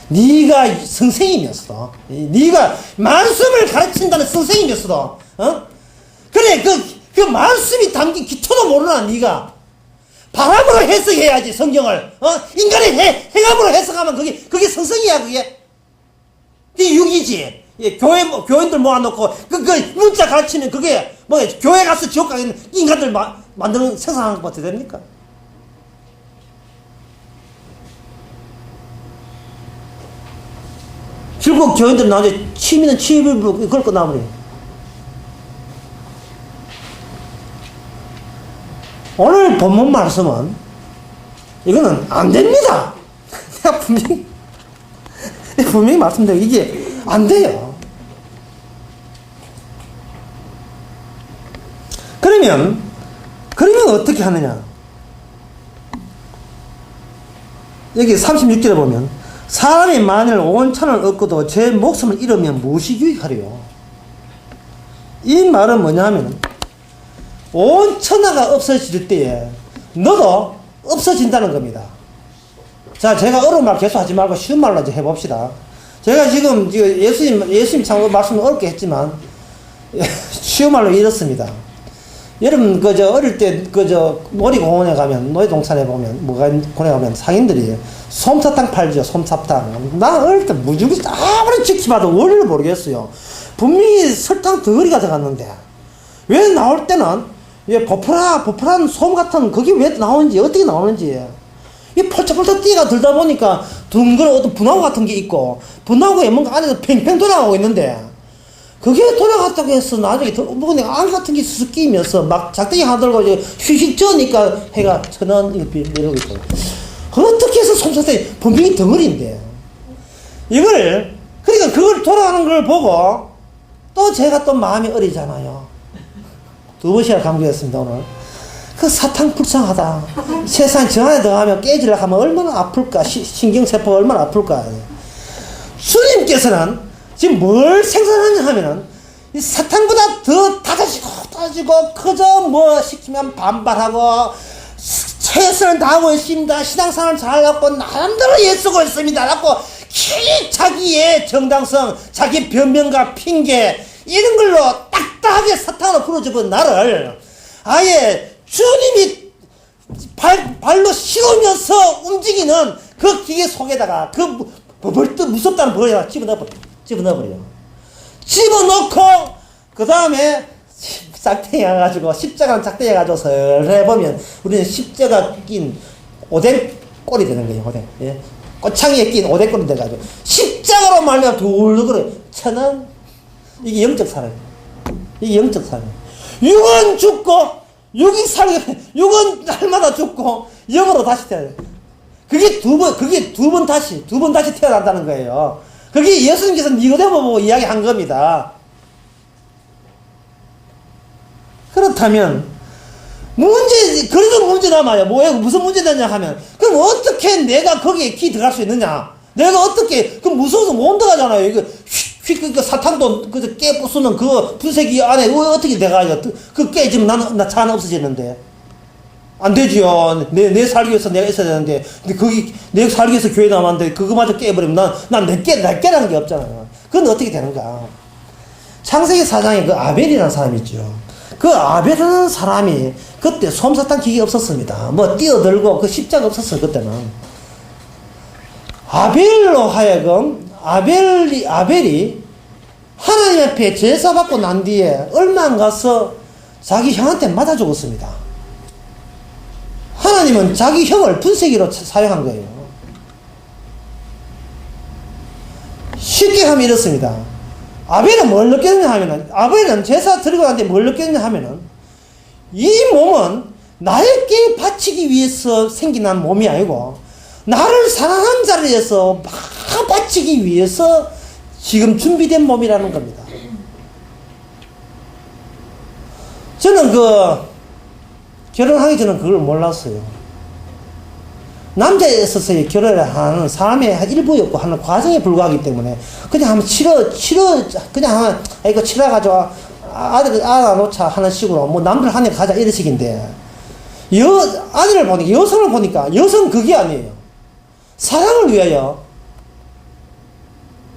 네가 선생님이었어. 네가 말씀을 가르친다는 선생님이었어. 어? 그래 그 말씀이 담긴 기초도 모르나 네가 바람으로 해석해야지 성경을. 어? 인간의 행함으로 해석하면 그게 성성이야 그게. 그게 육이지. 예, 교인들 모아놓고 그 문자 가르치면 그게 뭐 교회 가서 지옥 가는 인간들 만드는 생산하는 것 같아 됩니까? 결국 교인들 나중에 취미는 취미로 그걸 끝나버려. 오늘 본문 말씀은 이거는 안 됩니다. 내가 분명히 말씀드려 이게 안 돼요. 그러면 어떻게 하느냐? 여기 36절에 보면 사람이 만일 온 천을 얻고도 제 목숨을 잃으면 무엇이 유익하리요? 이 말은 뭐냐 하면 온 천하가 없어질 때에 너도 없어진다는 겁니다. 자, 제가 어려운 말 계속 하지 말고 쉬운 말로 이제 해봅시다. 제가 지금 예수님 참 말씀을 어렵게 했지만 쉬운 말로 이렇습니다. 여러분 어릴 때 놀이공원에 가면 놀이동산에 보면 공원에 가면 상인들이 솜사탕 팔죠. 솜사탕. 나 어릴 때 무지무지 아무리 지켜봐도 원리를 모르겠어요. 분명히 설탕 덩어리가 들어갔는데 왜 나올 때는 보풀한 솜 같은 그게 왜 나오는지 어떻게 나오는지 이 펄쩍펄쩍 뛰가 들다 보니까 둥그런 어떤 분화구 같은 게 있고 분화구에 뭔가 안에서 팽팽 돌아가고 있는데 그게 돌아갔다고 해서 나중에 부분에 안 같은 게 쓱 끼면서 막 작대기 하나 들고 이제 휙휙 쪄니까 해가 천원 이러고 있고 어떻게 해서 솜사탕이 분명히 덩어리인데 그러니까 그걸 돌아가는 걸 보고 또 제가 또 마음이 어리잖아요. 두 번씩이나 강조했습니다 오늘. 그 사탕 불쌍하다. 세상 저 안에 들어가면 깨지려고 하면 얼마나 아플까. 신경세포가 얼마나 아플까. 주님께서는 지금 뭘 생산하냐 하면은 이 사탕보다 더 다져지고 그저 뭐 시키면 반발하고 최선을 다하고 있습니다. 신앙생활 잘하고 나름대로 애쓰고 있습니다. 라고 자기의 정당성, 자기 변명과 핑계 이런 걸로 딱딱하게 사탕으로 풀어주고 나를 아예 주님이 발로 씌우면서 움직이는 그 기계 속에다가 그 벌떡 무섭다는 벌에다가 집어넣어버려요. 집어넣고 그 다음에 짝대기 해가지고 십자가는 짝대기 해가지고 해보면 우리는 십자가 낀 오뎅 꼴이 되는 거예요. 오뎅. 예. 꼬창이에 낀 오뎅 꼴이 돼가지고 십자가로 말미암아 둘러그래. 천은 이게 영적 사람. 이게 영적 사람. 육은 죽고 육이 육은 날마다 죽고 영으로 다시 태어나요. 그게 두 번 다시 태어난다는 거예요. 그게 예수님께서 니고데모 보고 이야기한 겁니다. 그렇다면 그래도 문제 남아요. 무슨 문제 되냐 하면 그럼 어떻게 내가 거기에 들어갈 수 있느냐? 내가 어떻게 그럼 무서워서 못 들어가잖아요. 이거 휙 사탕도 깨 부수는 그 분쇄기 안에 어떻게 들어가요? 그 깨지면 나 차 하나 없어지는데 안 되지요. 내 살기 위해서 내가 있어야 되는데 근데 내 살기 위해서 교회 나왔는데 그거마저 깨버리면 난 내게라는 게 없잖아요. 그건 어떻게 되는가? 창세기 4장에 그 아벨이라는 사람이 있죠. 그 아벨이라는 사람이 그때 솜사탕 기계 없었습니다. 뭐 뛰어들고 그 십자가 없었어요. 그때는 아벨로 하여금 아벨이 하나님 앞에 제사 받고 난 뒤에 얼마 안 가서 자기 형한테 맞아 죽었습니다. 하나님은 자기 형을 분쇄기로 사용한 거예요. 쉽게 하면 이렇습니다. 아벨은 뭘 느꼈냐 하면은, 아벨은 제사 드리고 난 뒤에 뭘 느꼈냐 하면은, 이 몸은 나에게 바치기 위해서 생긴 몸이 아니고 나를 사랑하는 자를 위해서 막 바치기 위해서 지금 준비된 몸이라는 겁니다. 저는 결혼하기 전에 그걸 몰랐어요. 남자에 있어서의 결혼을 하는 사람의 일부였고 하는 과정에 불과하기 때문에 그냥 한번 그냥 한번 이거 치러가지고 아들 놓자 하는 식으로 뭐 남들 하네 가자 이런 식인데 아들을 보니까 여성을 보니까 여성 그게 아니에요. 사랑을 위하여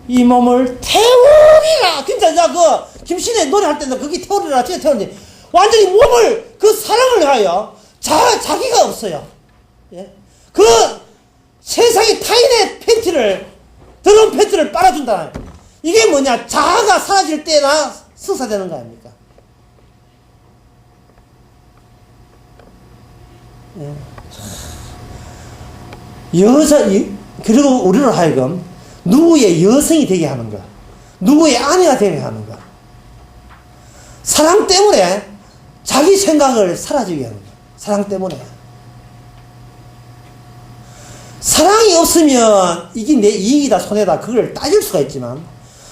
이 몸을 태우리라. 진짜 김신혜 노래할 때는 그게 태우리라 진짜 태우는데 완전히 몸을 그 사랑을 위하여 자기가 없어요. 예? 그 세상에 타인의 더러운 팬티를 빨아준다. 이게 뭐냐? 자아가 사라질 때나 성사되는 거 아닙니까? 예. 그리고 우리를 하여금 누구의 여성이 되게 하는 거, 누구의 아내가 되게 하는 거, 사랑 때문에 자기 생각을 사라지게 하는 거, 사랑 때문에. 사랑이 없으면 이게 내 이익이다 손해다 그걸 따질 수가 있지만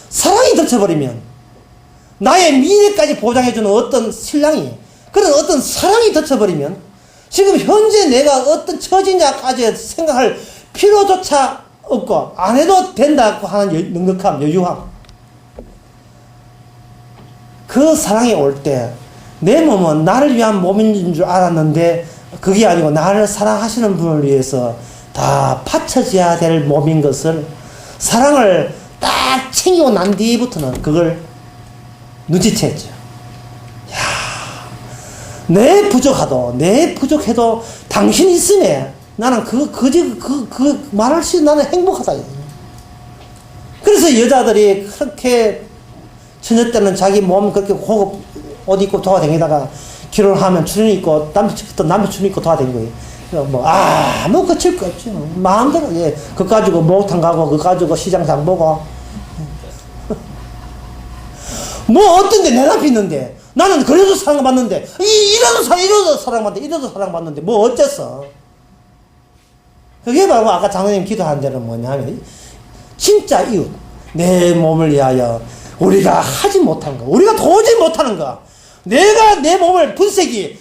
사랑이 덮쳐버리면 나의 미래까지 보장해주는 어떤 신랑이 그런 어떤 사랑이 덮쳐버리면 지금 현재 내가 어떤 처지냐까지 생각할 필요조차 없고 안 해도 된다고 하는 넉넉함, 여유함. 그 사랑이 올 때 내 몸은 나를 위한 몸인 줄 알았는데 그게 아니고 나를 사랑하시는 분을 위해서 다 바쳐져야 될 몸인 것을 사랑을 딱 챙기고 난 뒤부터는 그걸 눈치챘죠. 야, 내 부족해도 당신이 있으면 나는 그 말할 수 나는 행복하다. 그래서 여자들이 그렇게 처녀 때는 자기 몸 그렇게 고급 옷 입고 돌아다니다가 결혼하면 추리 입고 남편 추리 입고 돌아다니는 거예요. 아무 거칠 거 없지. 마음대로, 예. 그거 가지고 목욕탕 가고, 그거 가지고 시장 장 보고. 뭐, 어떤데, 내 남편 있는데. 나는 그래도 사랑받는데. 이래도 사랑받는데. 뭐, 어째서. 그게 바로 아까 장로님 기도한 대로 뭐냐면, 진짜 이웃. 내 몸을 위하여 우리가 하지 못한 거. 우리가 도저히 못하는 거. 내가 내 몸을 분쇄기,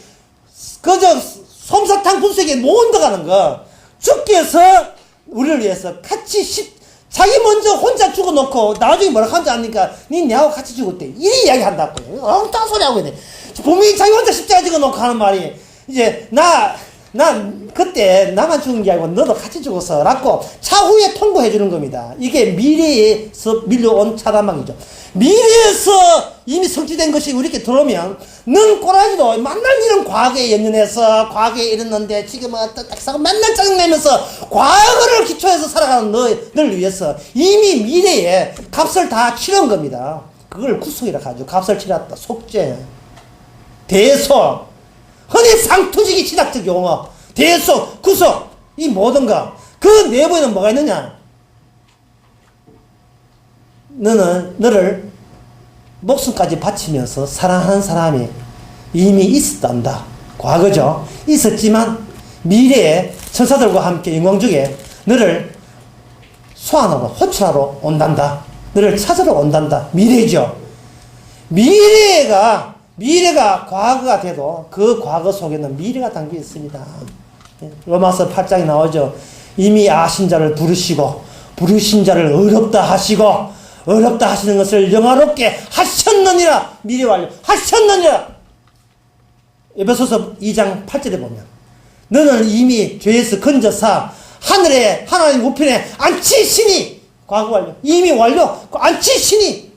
솜사탕 분쇄기에 못 얹어가는 거. 주께서 우리를 위해서 같이 자기 먼저 혼자 죽어놓고 나중에 뭐라 하는지 아니까 니 내하고 같이 죽었대. 이 이야기 한다고요. 엉뚱한 소리 하고 있네. 분명히 자기 혼자 십자가 찍어놓고 하는 말이 이제 그때 나만 죽은 게 아니고 너도 같이 죽었어 라고 차후에 통보해 주는 겁니다. 이게 미래에서 밀려온 차단망이죠. 미래에서 이미 성취된 것이 우리에게 들어오면 넌 꼬라지도 만날 일은 과거에 연연해서 과거에 이랬는데 지금은 딱딱하고 맨날 짜증내면서 과거를 기초해서 살아가는 너를 위해서 이미 미래에 값을 다 치른 겁니다. 그걸 구속이라 하죠. 값을 치렀다. 속죄, 대속, 흔히 상투직이 신학적 용어, 대속, 구속, 이 모든 거. 그 내부에는 뭐가 있느냐? 너를 목숨까지 바치면서 사랑하는 사람이 이미 있었단다. 과거죠. 있었지만 미래에 천사들과 함께 영광 중에 너를 소환하러, 호출하러 온단다. 너를 찾으러 온단다. 미래죠. 미래가 과거가 돼도 그 과거 속에는 미래가 담겨 있습니다. 로마서 8장에 나오죠. 이미 아신 자를 부르신 자를 어렵다 하시는 것을 영화롭게 하셨느니라. 미래 완료 하셨느니라. 에베소서 2장 8절에 보면 너는 이미 죄에서 건져서 하늘에 하나님 우편에 앉히시니, 과거 완료, 이미 완료, 앉히시니,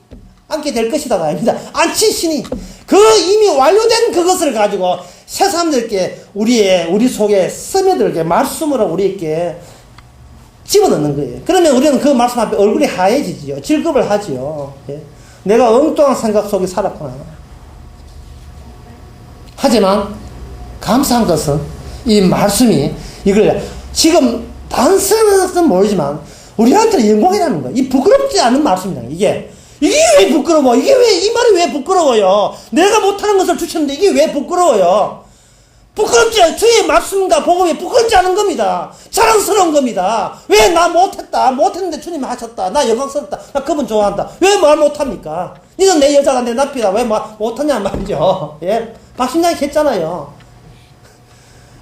앉게 될 것이다가 아닙니다. 앉히시니, 그 이미 완료된 그것을 가지고 새 사람들께 우리 속에 스며들게 말씀으로 우리에게 집어넣는 거예요. 그러면 우리는 그 말씀 앞에 얼굴이 하얘지지요. 질겁을 하지요. 예? 내가 엉뚱한 생각 속에 살았구나. 하지만 감사한 것은 이 말씀이 이걸 지금 다른 사람은 모르지만 우리한테는 영광이라는 거예요. 이 부끄럽지 않은 말씀이라는 거예요. 이게 왜 부끄러워? 이 말이 왜 부끄러워요? 내가 못하는 것을 주셨는데 이게 왜 부끄러워요? 부끄럽지, 주의 말씀과 복음이 부끄럽지 않은 겁니다. 자랑스러운 겁니다. 왜 나 못했다, 못했는데 주님이 하셨다, 나 영광스럽다, 나 그분 좋아한다, 왜 말 못합니까? 니는 내 여자가 내 남편이다, 왜 말 못하냐 말이죠. 예? 박신장이 했잖아요.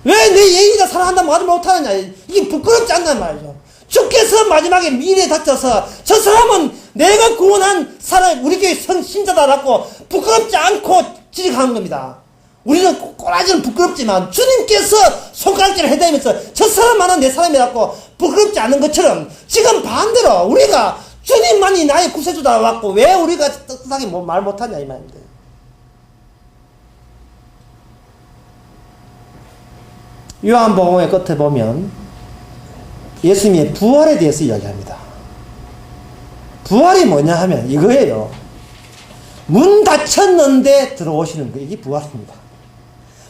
왜 내 예인이가 사랑한다 말을 못하느냐, 이게 부끄럽지 않단 말이죠. 주께서 마지막에 미래에 닥쳐서 저 사람은 내가 구원한 사람, 우리 교회 신자다라고 부끄럽지 않고 지적하는 겁니다. 우리는 꼬라지는 부끄럽지만 주님께서 손가락질을 해대면서 저 사람만은 내 사람이라고 부끄럽지 않은 것처럼 지금 반대로 우리가 주님만이 나의 구세주다 왔고 왜 우리가 떳떳하게 말 못하냐 이 말입니다. 요한복음의 끝에 보면 예수님의 부활에 대해서 이야기합니다. 부활이 뭐냐 하면 이거예요. 문 닫혔는데 들어오시는 거, 이게 부활입니다.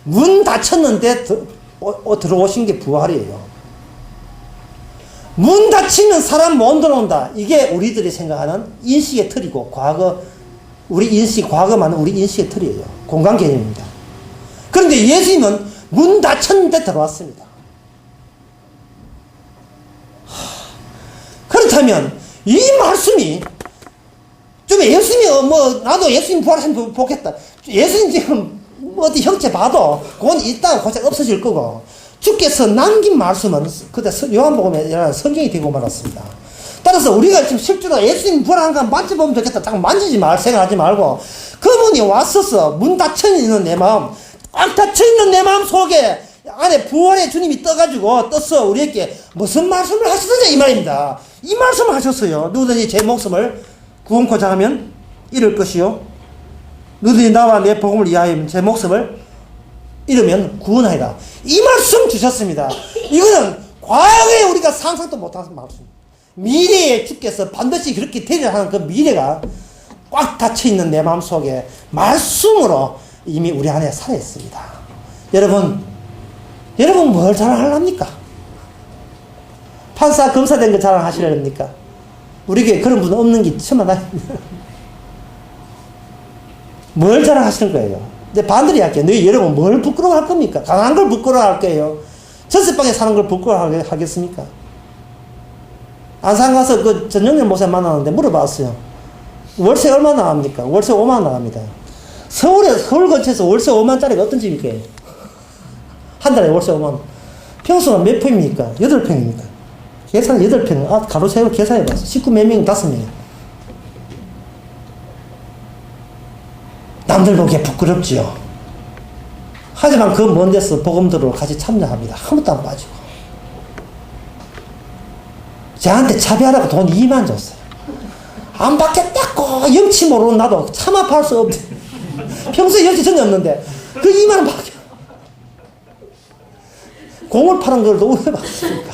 문 닫혔는데 들어오신 게 부활이에요. 문 닫히면 사람 못 들어온다. 이게 우리들이 생각하는 인식의 틀이고, 과거 많은 우리 인식의 틀이에요. 공간 개념입니다. 그런데 예수님은 문 닫혔는데 들어왔습니다. 그렇다면, 이 말씀이, 좀 예수님이, 나도 예수님 부활하신 보겠다. 예수님 지금, 어디 형체 봐도, 그건 이따가 고작 없어질 거고, 주께서 남긴 말씀은, 그때 요한복음에 성경이 되고 말았습니다. 따라서 우리가 지금 실제로 예수님 부활한 거 만져보면 좋겠다. 잠깐 만지지 생각하지 말고, 그분이 왔어서 문 닫혀있는 내 마음, 꽉 닫혀있는 내 마음 속에, 안에 부활의 주님이 떠서 우리에게 무슨 말씀을 하시느냐 이 말입니다. 이 말씀을 하셨어요. 누구든지 제 목숨을 구원코자 하면 잃을 것이요, 누구든지 나와 내 복음을 위하여 제 목숨을 잃으면 구원하리라. 이 말씀 주셨습니다. 이거는 과거에 우리가 상상도 못한 말씀, 미래에 주께서 반드시 그렇게 되리라 하는 그 미래가 꽉 닫혀있는 내 마음속에 말씀으로 이미 우리 안에 살아있습니다. 여러분 뭘 자랑하렵니까? 판사, 검사 된 거 자랑하시렵니까? 우리 교회 그런 분 없는 게 천만다입니다. 뭘 자랑하시는 거예요? 근데 반대로 할게요. 너희 여러분 뭘 부끄러워할 겁니까? 강한 걸 부끄러워할 거예요? 전세방에 사는 걸 부끄러워하겠습니까? 안산 가서 그 전영렬 목사 만나는데 물어봤어요. 월세 얼마 나갑니까? 월세 5만 나갑니다. 서울 근처에서 월세 5만짜리가 어떤 집일까요? 한 달에 월세 5만. 평수가 몇 평입니까? 8평입니까? 계산 8평. 가로 세로 계산해봤어. 식구 몇 명? 5명. 남들 보기에 부끄럽지요. 하지만 그 먼 데서 복음들로 같이 참여합니다. 아무것도 안 빠지고. 저한테 차비하라고 돈 2만 줬어요. 안 받겠다고 염치 모르는 나도 참아할 수 없대. 평소에 염치 전혀 없는데 그 2만 원 받게. 공을 파는 걸 왜 받습니까?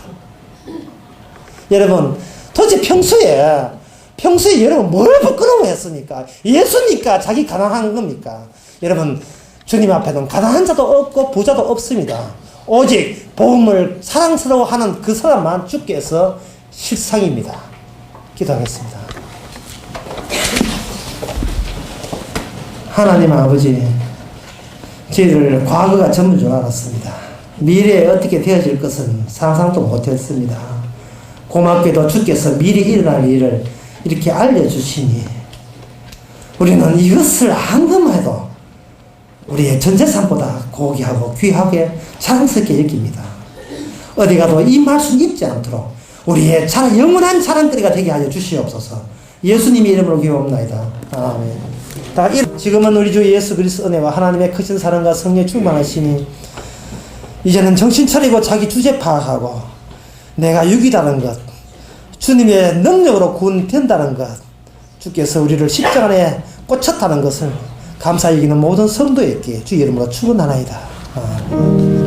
여러분, 도대체 평소에 여러분 뭘 부끄러워했습니까? 예수니까 자기 가난한 겁니까? 여러분, 주님 앞에는 가난한 자도 없고 부자도 없습니다. 오직 복음을 사랑스러워하는 그 사람만 주께서 실상입니다. 기도하겠습니다. 하나님 아버지, 저희들 과거가 전부인 줄 알았습니다. 미래에 어떻게 되어질 것은 상상도 못했습니다. 고맙게도 주께서 미리 일어날 일을 이렇게 알려주시니 우리는 이것을 안 것만 해도 우리의 전 재산보다 고귀하고 귀하게 자랑스럽게 여깁니다. 어디 가도 이 말씀 잊지 않도록 우리의 영원한 자랑거리가 되게 하여 주시옵소서. 예수님의 이름으로 기도합니다. 아멘. 지금은 우리 주 예수 그리스도 은혜와 하나님의 크신 사랑과 성령의 충만하시니 이제는 정신 차리고 자기 주제 파악하고 내가 육이라는 것, 주님의 능력으로 구원된다는 것, 주께서 우리를 십자가 안에 꽂혔다는 것을 감사히 여기는 모든 성도에게 주 이름으로 축원하나이다. 아멘.